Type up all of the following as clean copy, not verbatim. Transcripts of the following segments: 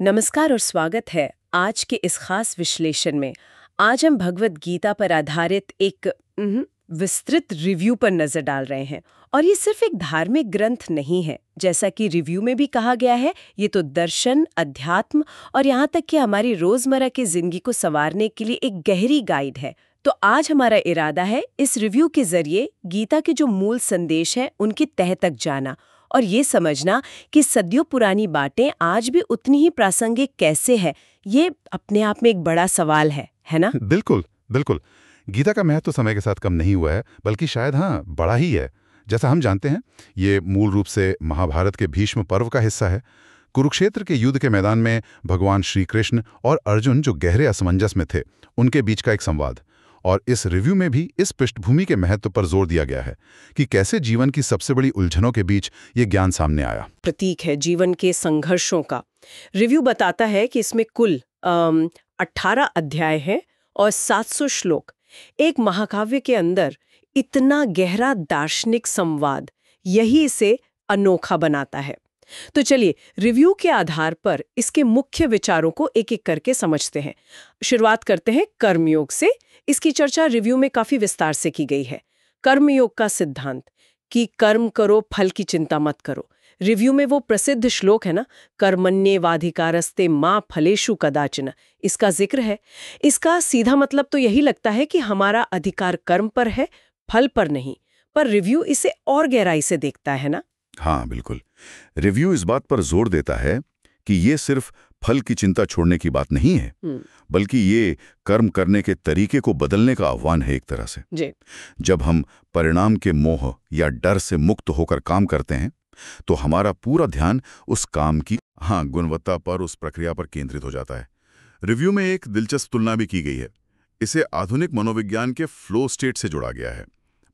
नमस्कार और स्वागत है आज के इस खास विश्लेषण में। आज हम भगवत गीता पर आधारित एक विस्तृत रिव्यू पर नजर डाल रहे हैं। और ये सिर्फ एक धार्मिक ग्रंथ नहीं है, जैसा कि रिव्यू में भी कहा गया है। ये तो दर्शन, अध्यात्म और यहाँ तक कि हमारी रोजमर्रा की जिंदगी को संवारने के लिए एक गहरी गाइड है। तो आज हमारा इरादा है इस रिव्यू के जरिए गीता के जो मूल संदेश हैं उनकी तह तक जाना और ये समझना कि सदियों पुरानी बातें आज भी उतनी ही प्रासंगिक कैसे है। ये अपने आप में एक बड़ा सवाल है ना? बिल्कुल बिल्कुल। गीता का महत्व तो समय के साथ कम नहीं हुआ है, बल्कि शायद बड़ा ही है। जैसा हम जानते हैं, ये मूल रूप से महाभारत के भीष्म पर्व का हिस्सा है। कुरुक्षेत्र के युद्ध के मैदान में भगवान श्री कृष्ण और अर्जुन जो गहरे असमंजस में थे, उनके बीच का एक संवाद। और इस रिव्यू में भी इस पृष्ठभूमि के महत्व पर जोर दिया गया है कि कैसे जीवन की सबसे बड़ी उलझनों के बीच ये ज्ञान सामने आया। प्रतीक है जीवन के संघर्षों का। रिव्यू बताता है कि इसमें कुल 18 अध्याय हैं और 700 श्लोक। एक महाकाव्य के अंदर इतना गहरा दार्शनिक संवाद, यही इसे अनोखा बनाता है। तो चलिए रिव्यू के आधार पर इसके मुख्य विचारों को एक एक करके समझते हैं। शुरुआत करते हैं कर्मयोग से। इसकी चर्चा रिव्यू में काफी विस्तार से की गई है। कर्मयोग का सिद्धांत कि कर्म करो, फल की चिंता मत करो। रिव्यू में वो प्रसिद्ध श्लोक है ना, कर्मण्येवाधिकारस्ते मा फलेषु कदाचन, इसका जिक्र है। इसका सीधा मतलब तो यही लगता है कि हमारा अधिकार कर्म पर है, फल पर नहीं। पर रिव्यू इसे और गहराई से देखता है ना। हाँ बिल्कुल। रिव्यू इस बात पर जोर देता है कि ये सिर्फ फल की चिंता छोड़ने की बात नहीं है, बल्कि ये कर्म करने के तरीके को बदलने का आह्वान है एक तरह से। जी। जब हम परिणाम के मोह या डर से मुक्त होकर काम करते हैं, तो हमारा पूरा ध्यान उस काम की गुणवत्ता पर, उस प्रक्रिया पर केंद्रित हो जाता है। रिव्यू में एक दिलचस्प तुलना भी की गई है। इसे आधुनिक मनोविज्ञान के फ्लो स्टेट से जोड़ा गया है।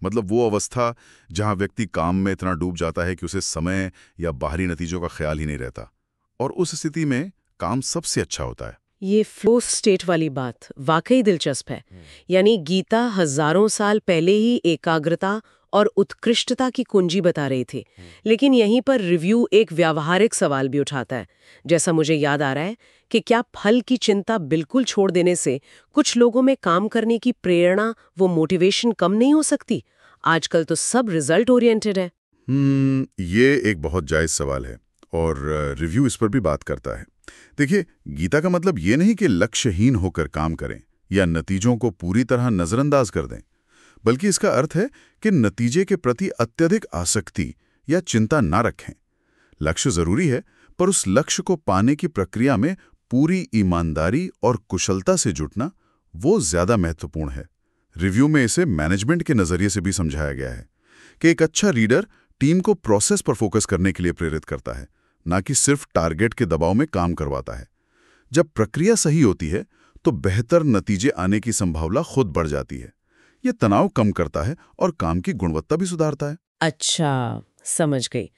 मतलब वो अवस्था जहां व्यक्ति काम में इतना डूब जाता है कि उसे समय या बाहरी नतीजों का ख्याल ही नहीं रहता, और उस स्थिति में काम सबसे अच्छा होता है। ये फ्लो स्टेट वाली बात वाकई दिलचस्प है। यानी गीता हजारों साल पहले ही एकाग्रता और उत्कृष्टता की कुंजी बता रही थी, लेकिन यहीं पर रिव्यू एक व्यावहारिक सवाल भी उठाता है। जैसा मुझे याद आ रहा है कि क्या फल की चिंता बिल्कुल छोड़ देने से कुछ लोगों में काम करने की प्रेरणा, वो मोटिवेशन कम नहीं हो सकती? आजकल तो सब रिजल्ट ओरिएंटेड है। ये एक बहुत जायज सवाल है और रिव्यू इस पर भी बात करता है। देखिए, गीता का मतलब ये नहीं कि लक्ष्यहीन होकर काम करें या नतीजों को पूरी तरह नजरअंदाज कर दें, बल्कि इसका अर्थ है कि नतीजे के प्रति अत्यधिक आसक्ति या चिंता ना रखें। लक्ष्य जरूरी है, पर उस लक्ष्य को पाने की प्रक्रिया में पूरी ईमानदारी और कुशलता से जुटना, वो ज्यादा महत्वपूर्ण है। रिव्यू में इसे मैनेजमेंट के नजरिए से भी समझाया गया है कि एक अच्छा लीडर टीम को प्रोसेस पर फोकस करने के लिए प्रेरित करता है, ना कि सिर्फ टारगेट के दबाव में काम करवाता है। जब प्रक्रिया सही होती है तो बेहतर नतीजे आने की संभावना खुद बढ़ जाती है। ये तनाव कम करता है और काम की गुणवत्ता भी सुधारता है। अच्छा, समझ गई।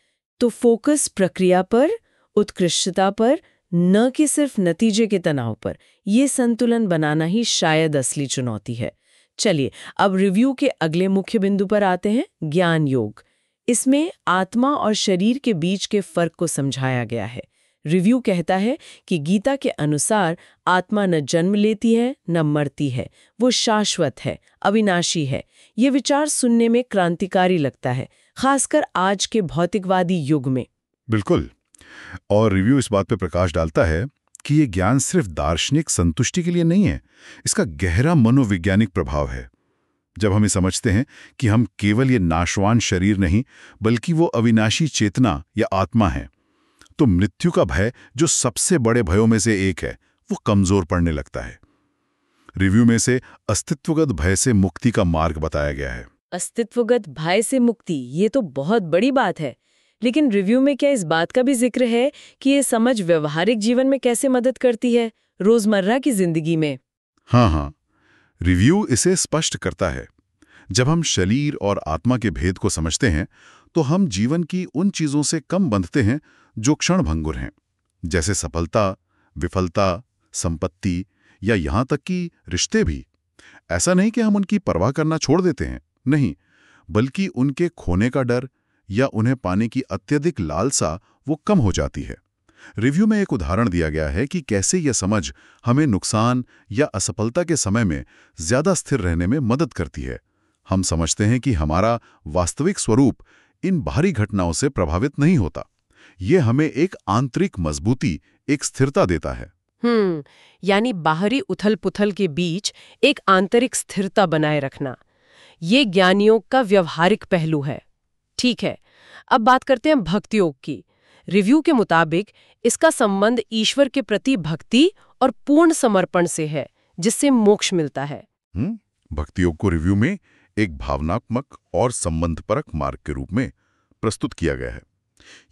तो फोकस प्रक्रिया पर, उत्कृष्टता पर, न कि सिर्फ नतीजे के तनाव पर, ये संतुलन बनाना ही शायद असली चुनौती है। चलिए अब रिव्यू के अगले मुख्य बिंदु पर आते हैं, ज्ञान योग। इसमें आत्मा और शरीर के बीच के फर्क को समझाया गया है। रिव्यू कहता है कि गीता के अनुसार आत्मा न जन्म लेती है न मरती है, वो शाश्वत है, अविनाशी है। ये विचार सुनने में क्रांतिकारी लगता है, खासकर आज के भौतिकवादी युग में। बिल्कुल। और रिव्यू इस बात पे प्रकाश डालता है कि ये ज्ञान सिर्फ दार्शनिक संतुष्टि के लिए नहीं है, इसका गहरा मनोवैज्ञानिक प्रभाव है। जब हम समझते हैं कि हम केवल ये नाशवान शरीर नहीं, बल्कि वो अविनाशी चेतना या आत्मा है, तो मृत्यु का भय, जो सबसे बड़े भयों में से एक है, वो कमजोर पड़ने लगता है। रिव्यू में से अस्तित्वगत भय से मुक्ति का मार्ग बताया गया है। अस्तित्वगत भय से मुक्ति, ये तो बहुत बड़ी बात है। लेकिन रिव्यू में क्या इस बात का भी जिक्र है कि ये समझ व्यवहारिक जीवन में कैसे मदद करती है, रोजमर्रा की जिंदगी में? हाँ, रिव्यू इसे स्पष्ट करता है। जब हम शरीर और आत्मा के भेद को समझते हैं, तो हम जीवन की उन चीजों से कम बंधते हैं जो क्षणभंगुर हैं, जैसे सफलता, विफलता, संपत्ति या यहां तक कि रिश्ते भी। ऐसा नहीं कि हम उनकी परवाह करना छोड़ देते हैं, नहीं, बल्कि उनके खोने का डर या उन्हें पाने की अत्यधिक लालसा वो कम हो जाती है। रिव्यू में एक उदाहरण दिया गया है कि कैसे यह समझ हमें नुकसान या असफलता के समय में ज्यादा स्थिर रहने में मदद करती है। हम समझते हैं कि हमारा वास्तविक स्वरूप इन बाहरी घटनाओं से प्रभावित नहीं होता। ये हमें एक आंतरिक मजबूती, एक स्थिरता देता है। यानी बाहरी उथल-पुथल के बीच एक आंतरिक स्थिरता बनाए रखना, ये ज्ञान योग का व्यवहारिक पहलू है। ठीक है, अब बात करते हैं भक्ति योग की। रिव्यू के मुताबिक इसका संबंध ईश्वर के प्रति भक्ति और पूर्ण समर्पण से है, जिससे मोक्ष मिलता है। भक्ति योग को रिव्यू में एक भावनात्मक और संबंधपरक मार्ग के रूप में प्रस्तुत किया गया है।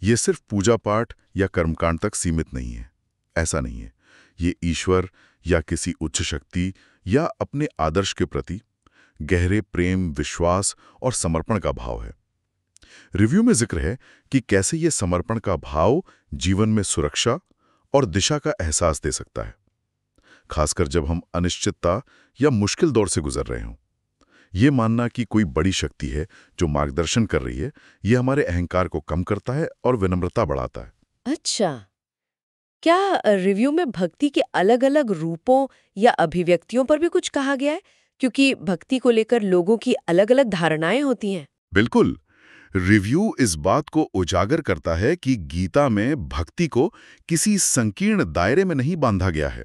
ये सिर्फ पूजा पाठ या कर्मकांड तक सीमित नहीं है, ऐसा नहीं है। ये ईश्वर या किसी उच्च शक्ति या अपने आदर्श के प्रति गहरे प्रेम, विश्वास और समर्पण का भाव है। रिव्यू में जिक्र है कि कैसे ये समर्पण का भाव जीवन में सुरक्षा और दिशा का एहसास दे सकता है, खासकर जब हम अनिश्चितता या मुश्किल दौर से गुजर रहे हों। ये मानना कि कोई बड़ी शक्ति है जो मार्गदर्शन कर रही है, ये हमारे अहंकार को कम करता है और विनम्रता बढ़ाता है। अच्छा, क्या रिव्यू में भक्ति के अलग-अलग रूपों या अभिव्यक्तियों पर भी कुछ कहा गया है? क्योंकि भक्ति को लेकर लोगों की अलग-अलग धारणाएं होती हैं। बिल्कुल। रिव्यू इस बात को उजागर करता है कि गीता में भक्ति को किसी संकीर्ण दायरे में नहीं बांधा गया है।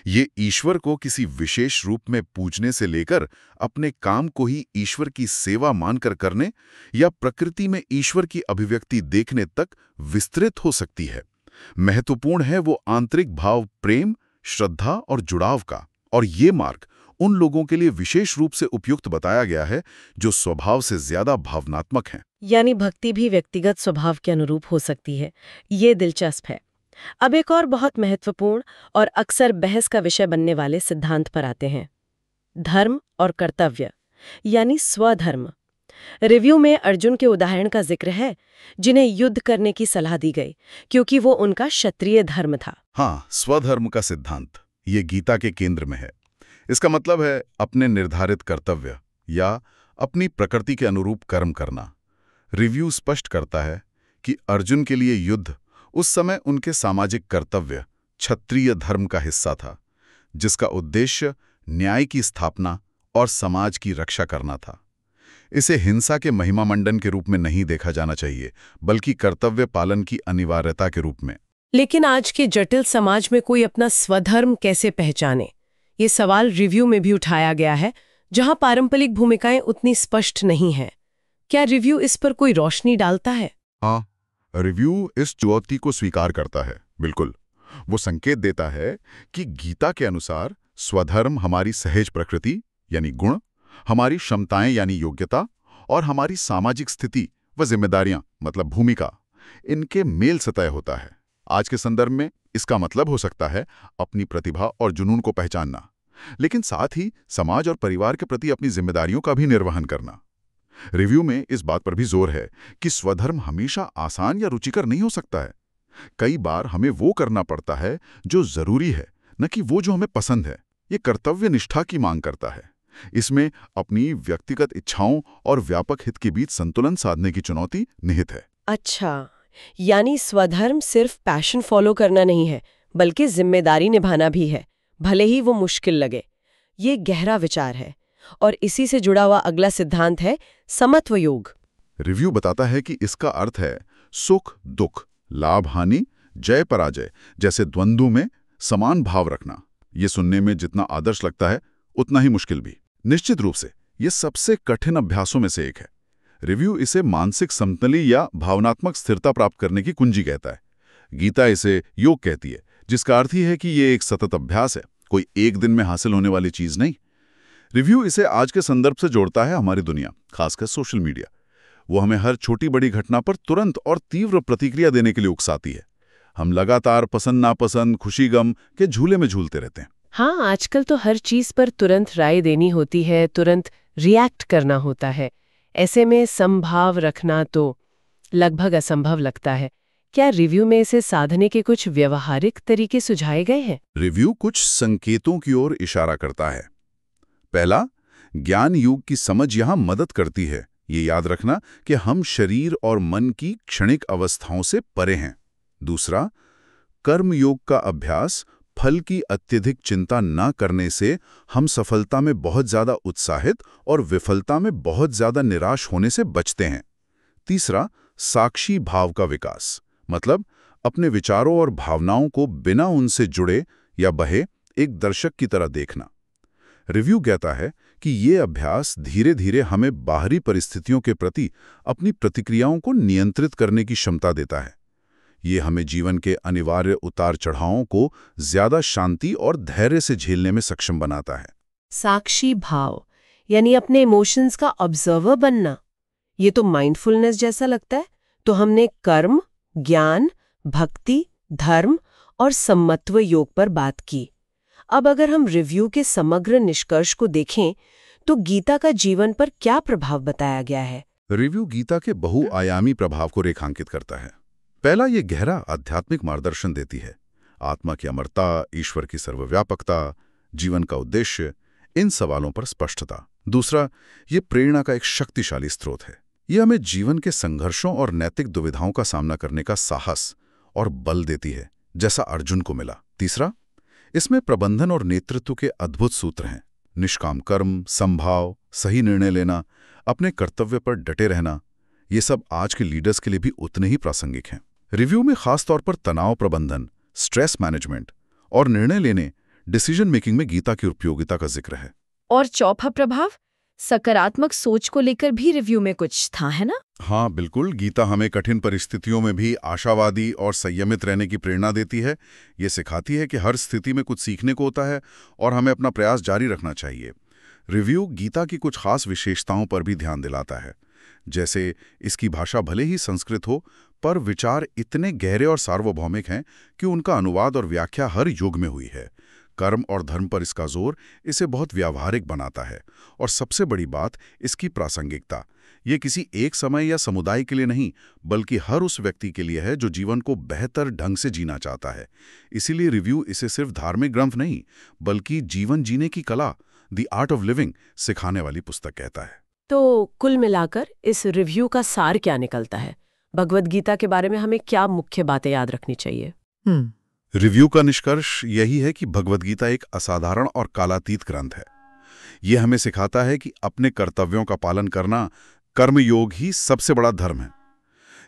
ये ईश्वर को किसी विशेष रूप में पूजने से लेकर अपने काम को ही ईश्वर की सेवा मानकर करने या प्रकृति में ईश्वर की अभिव्यक्ति देखने तक विस्तृत हो सकती है। महत्वपूर्ण है वो आंतरिक भाव, प्रेम, श्रद्धा और जुड़ाव का। और ये मार्ग उन लोगों के लिए विशेष रूप से उपयुक्त बताया गया है जो स्वभाव से ज्यादा भावनात्मक हैं। यानी भक्ति भी व्यक्तिगत स्वभाव के अनुरूप हो सकती है। ये दिलचस्प है। अब एक और बहुत महत्वपूर्ण और अक्सर बहस का विषय बनने वाले सिद्धांत पर आते हैं, धर्म और कर्तव्य, यानी स्वधर्म। रिव्यू में अर्जुन के उदाहरण का जिक्र है, जिन्हें युद्ध करने की सलाह दी गई क्योंकि वो उनका क्षत्रिय धर्म था। हाँ, स्वधर्म का सिद्धांत ये गीता के केंद्र में है। इसका मतलब है अपने निर्धारित कर्तव्य या अपनी प्रकृति के अनुरूप कर्म करना। रिव्यू स्पष्ट करता है कि अर्जुन के लिए युद्ध उस समय उनके सामाजिक कर्तव्य, क्षत्रिय धर्म का हिस्सा था, जिसका उद्देश्य न्याय की स्थापना और समाज की रक्षा करना था। इसे हिंसा के महिमा मंडन के रूप में नहीं देखा जाना चाहिए, बल्कि कर्तव्य पालन की अनिवार्यता के रूप में। लेकिन आज के जटिल समाज में कोई अपना स्वधर्म कैसे पहचाने, ये सवाल रिव्यू में भी उठाया गया है, जहां पारंपरिक भूमिकाएं उतनी स्पष्ट नहीं हैं। क्या रिव्यू इस पर कोई रोशनी डालता है? हाँ, रिव्यू इस चुनौती को स्वीकार करता है। बिल्कुल, वो संकेत देता है कि गीता के अनुसार स्वधर्म हमारी सहज प्रकृति यानी गुण, हमारी क्षमताएं यानी योग्यता और हमारी सामाजिक स्थिति व जिम्मेदारियां मतलब भूमिका, इनके मेल से तय होता है। आज के संदर्भ में इसका मतलब हो सकता है अपनी प्रतिभा और जुनून को पहचानना, लेकिन साथ ही समाज और परिवार के प्रति अपनी जिम्मेदारियों का भी निर्वहन करना। रिव्यू में इस बात पर भी जोर है कि स्वधर्म हमेशा आसान या रुचिकर नहीं हो सकता है। कई बार हमें वो करना पड़ता है जो जरूरी है, न कि वो जो हमें पसंद है। ये कर्तव्य निष्ठा की मांग करता है। इसमें अपनी व्यक्तिगत इच्छाओं और व्यापक हित के बीच संतुलन साधने की चुनौती निहित है। अच्छा, यानी स्वधर्म सिर्फ पैशन फॉलो करना नहीं है, बल्कि जिम्मेदारी निभाना भी है, भले ही वो मुश्किल लगे। ये गहरा विचार है। और इसी से जुड़ा हुआ अगला सिद्धांत है समत्व योग। रिव्यू बताता है कि इसका अर्थ है सुख दुख, लाभ हानि, जय पराजय जैसे द्वंद्वों में समान भाव रखना। ये सुनने में जितना आदर्श लगता है उतना ही मुश्किल भी। निश्चित रूप से ये सबसे कठिन अभ्यासों में से एक है। रिव्यू इसे मानसिक समतली या भावनात्मक स्थिरता प्राप्त करने की कुंजी कहता है। गीता इसे योग कहती है, जिसका अर्थ ही है कि ये एक सतत अभ्यास है, कोई एक दिन में हासिल होने वाली चीज नहीं। रिव्यू इसे आज के संदर्भ से जोड़ता है हमारी दुनिया, खासकर सोशल मीडिया। वो हमें हर छोटी बड़ी घटना पर तुरंत और तीव्र प्रतिक्रिया देने के लिए उकसाती है। हम लगातार पसंद नापसंद, खुशी गम के झूले में झूलते रहते हैं। हाँ, आजकल तो हर चीज पर तुरंत राय देनी होती है, तुरंत रिएक्ट करना होता है। ऐसे में समभाव रखना तो लगभग असंभव लगता है। क्या रिव्यू में इसे साधने के कुछ व्यवहारिक तरीके सुझाए गए हैं? रिव्यू कुछ संकेतों की ओर इशारा करता है। पहला, ज्ञान युग की समझ यहां मदद करती है। ये याद रखना कि हम शरीर और मन की क्षणिक अवस्थाओं से परे हैं। दूसरा, कर्म योग का अभ्यास फल की अत्यधिक चिंता न करने से हम सफलता में बहुत ज्यादा उत्साहित और विफलता में बहुत ज्यादा निराश होने से बचते हैं। तीसरा, साक्षी भाव का विकास, मतलब अपने विचारों और भावनाओं को बिना उनसे जुड़े या बहे एक दर्शक की तरह देखना। रिव्यू कहता है कि ये अभ्यास धीरे धीरे हमें बाहरी परिस्थितियों के प्रति अपनी प्रतिक्रियाओं को नियंत्रित करने की क्षमता देता है। ये हमें जीवन के अनिवार्य उतार चढ़ावों को ज्यादा शांति और धैर्य से झेलने में सक्षम बनाता है। साक्षी भाव यानी अपने इमोशंस का ऑब्जर्वर बनना, ये तो माइंडफुलनेस जैसा लगता है। तो हमने कर्म, ज्ञान, भक्ति, धर्म और सम्मत्व योग पर बात की। अब अगर हम रिव्यू के समग्र निष्कर्ष को देखें तो गीता का जीवन पर क्या प्रभाव बताया गया है? रिव्यू गीता के बहुआयामी प्रभाव को रेखांकित करता है। पहला, ये गहरा आध्यात्मिक मार्गदर्शन देती है। आत्मा की अमरता, ईश्वर की सर्वव्यापकता, जीवन का उद्देश्य, इन सवालों पर स्पष्टता। दूसरा, ये प्रेरणा का एक शक्तिशाली स्रोत है। ये हमें जीवन के संघर्षों और नैतिक दुविधाओं का सामना करने का साहस और बल देती है, जैसा अर्जुन को मिला। तीसरा, इसमें प्रबंधन और नेतृत्व के अद्भुत सूत्र हैं। निष्काम कर्म, संभाव, सही निर्णय लेना, अपने कर्तव्य पर डटे रहना, ये सब आज के लीडर्स के लिए भी उतने ही प्रासंगिक हैं। रिव्यू में खास तौर पर तनाव प्रबंधन, स्ट्रेस मैनेजमेंट और निर्णय लेने, डिसीजन मेकिंग में गीता की उपयोगिता का जिक्र है। और चौथा प्रभाव, सकारात्मक सोच को लेकर भी रिव्यू में कुछ था, है ना? हाँ बिल्कुल, गीता हमें कठिन परिस्थितियों में भी आशावादी और संयमित रहने की प्रेरणा देती है। ये सिखाती है कि हर स्थिति में कुछ सीखने को होता है और हमें अपना प्रयास जारी रखना चाहिए। रिव्यू गीता की कुछ खास विशेषताओं पर भी ध्यान दिलाता है, जैसे इसकी भाषा भले ही संस्कृत हो, पर विचार इतने गहरे और सार्वभौमिक हैं कि उनका अनुवाद और व्याख्या हर युग में हुई है। कर्म और धर्म पर इसका जोर इसे बहुत व्यावहारिक बनाता है। और सबसे बड़ी बात, इसकी प्रासंगिकता। ये किसी एक समय या समुदाय के लिए नहीं, बल्कि हर उस व्यक्ति के लिए है जो जीवन को बेहतर ढंग से जीना चाहता है। इसीलिए रिव्यू इसे सिर्फ धार्मिक ग्रंथ नहीं, बल्कि जीवन जीने की कला, द आर्ट ऑफ लिविंग, सिखाने वाली पुस्तक कहता है। तो कुल मिलाकर इस रिव्यू का सार क्या निकलता है? भगवद गीता के बारे में हमें क्या मुख्य बातें याद रखनी चाहिए? रिव्यू का निष्कर्ष यही है कि भगवद गीता एक असाधारण और कालातीत ग्रंथ है। यह हमें सिखाता है कि अपने कर्तव्यों का पालन करना, कर्मयोग ही सबसे बड़ा धर्म है।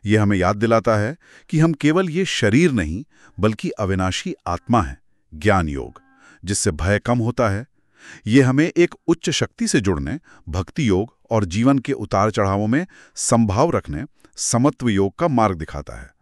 यह हमें याद दिलाता है कि हम केवल ये शरीर नहीं, बल्कि अविनाशी आत्मा है। ज्ञान योग, जिससे भय कम होता है, ये हमें एक उच्च शक्ति से जुड़ने, भक्ति योग और जीवन के उतार चढ़ावों में संभाव रखने, समत्व योग का मार्ग दिखाता है।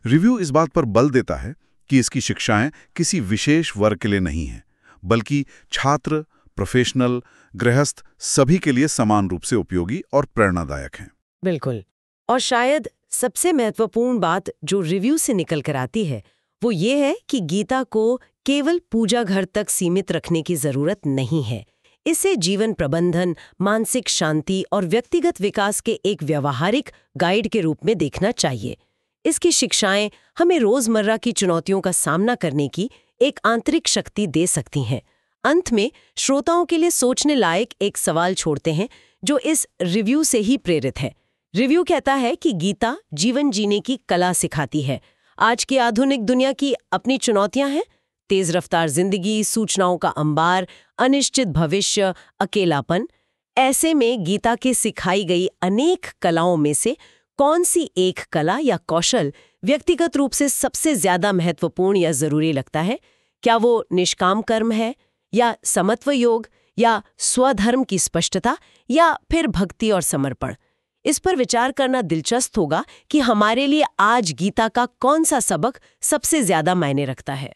रिव्यू इस बात पर बल देता है कि इसकी शिक्षाएं किसी विशेष वर्ग के लिए नहीं हैं, बल्कि छात्र, प्रोफेशनल, गृहस्थ सभी के लिए समान रूप से उपयोगी और प्रेरणादायक हैं। बिल्कुल। और शायद सबसे महत्वपूर्ण बात जो रिव्यू से निकल कर आती है वो ये है कि गीता को केवल पूजा घर तक सीमित रखने की जरूरत नहीं है। इसे जीवन प्रबंधन, मानसिक शांति और व्यक्तिगत विकास के एक व्यावहारिक गाइड के रूप में देखना चाहिए। इसकी शिक्षाएं हमें रोजमर्रा की चुनौतियों का सामना करने की एक आंतरिक शक्ति दे सकती हैं। अंत में श्रोताओं के लिए सोचने लायक एक सवाल छोड़ते हैं जो इस रिव्यू से ही प्रेरित है। रिव्यू कहता है कि गीता जीवन जीने की कला सिखाती है। आज की आधुनिक दुनिया की अपनी चुनौतियां हैं, तेज रफ्तार जिंदगी, सूचनाओं का अंबार, अनिश्चित भविष्य, अकेलापन। ऐसे में गीता के सिखाई गई अनेक कलाओं में से कौन सी एक कला या कौशल व्यक्तिगत रूप से सबसे ज्यादा महत्वपूर्ण या जरूरी लगता है? क्या वो निष्काम कर्म है, या समत्व योग, या स्वधर्म की स्पष्टता, या फिर भक्ति और समर्पण? इस पर विचार करना दिलचस्प होगा कि हमारे लिए आज गीता का कौन सा सबक सबसे ज्यादा मायने रखता है।